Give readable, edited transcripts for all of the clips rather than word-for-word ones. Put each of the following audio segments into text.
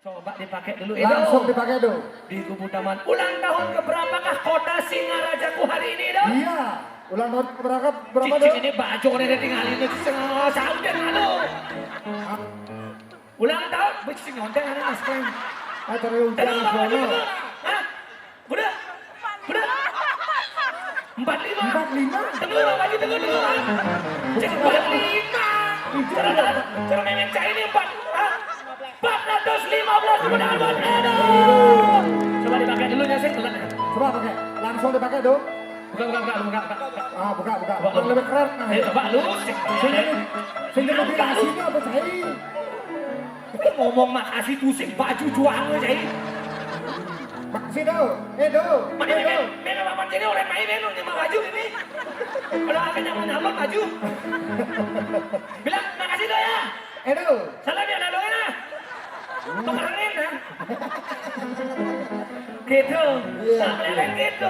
Coba dipakai dulu Edo. Langsung dipakai dong. Di Kubu Taman. Ulang tahun keberapakah kota Singarajaku hari ini Edo? Iya. Ulang tahun berapa Cicing dong? ini baju udah tinggalin itu sahur dan lalu. Ulang tahun, cicing nyonteng ada mas Frank. Acara ujian nasional. Hah? Udah? 45? 45. Tunggu lagi tunggu dulu. Cek 45. Cara memang cah ini 415 kemudian buat Edo. Coba dipakai dulu ya sih. Coba pakai. Langsung dipakai dong. Buka. Buka. Yang lebih keren. Nah, Ayo coba lu. sehingga lebih aslinya apa saya? Ngomong makasih pusing baju juang aja. Makasih dong. Edo. Meno laman jadi oleh main Meno nyama baju ini. Kalau akan nyama baju. Bilang makasih do ya. Edo. Salam ya do ya. Pengerin ya. Gitu. Sampai gitu.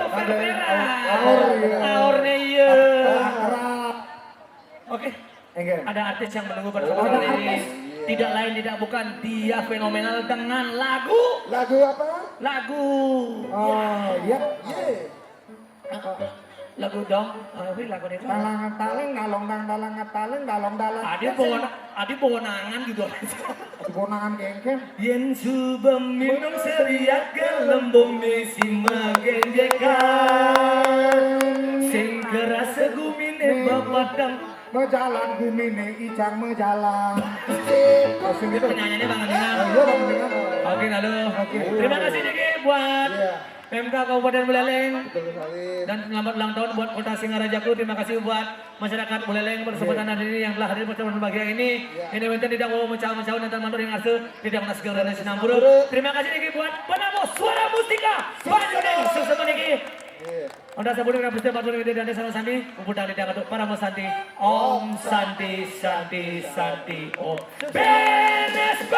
Aurnya iya. Oke. Ada artis yang menunggu bersama kali ini. Tidak lain tidak bukan dia fenomenal dengan lagu. Lagu apa? Lagu. Oh, iya. Lagu dong. Apa lagu itu? Talang dalong dalang. Adi bonangan gitu. Bonangan kengkeng. Yen suba minum seriak gelembung mesi magenjekan. Sing kerasa gumine bapadang. Mejalan gumine icang mejalan. Itu penyanyiannya Bang Andina. Iya, Bang Andina. Oke, halo. Terima kasih Diki buat PMK Kabupaten Buleleng. Dan selamat ulang tahun buat Kota Singarajaku. Terima kasih buat masyarakat Buleleng bersempatan hari ini yang telah hadir bersama bahagia ini. Ini bentar tidak mau mencah-mencah dan mandur yang arse tidak menas segala dan sinamburu. Terima kasih Diki buat penamo suara mustika. Banyuning sukses Diki. Anda sebut dengan peristiwa Batu Negeri dan Desa Sandi, Kupudang di Tangan para Santi, Om Santi, Om. BNSB.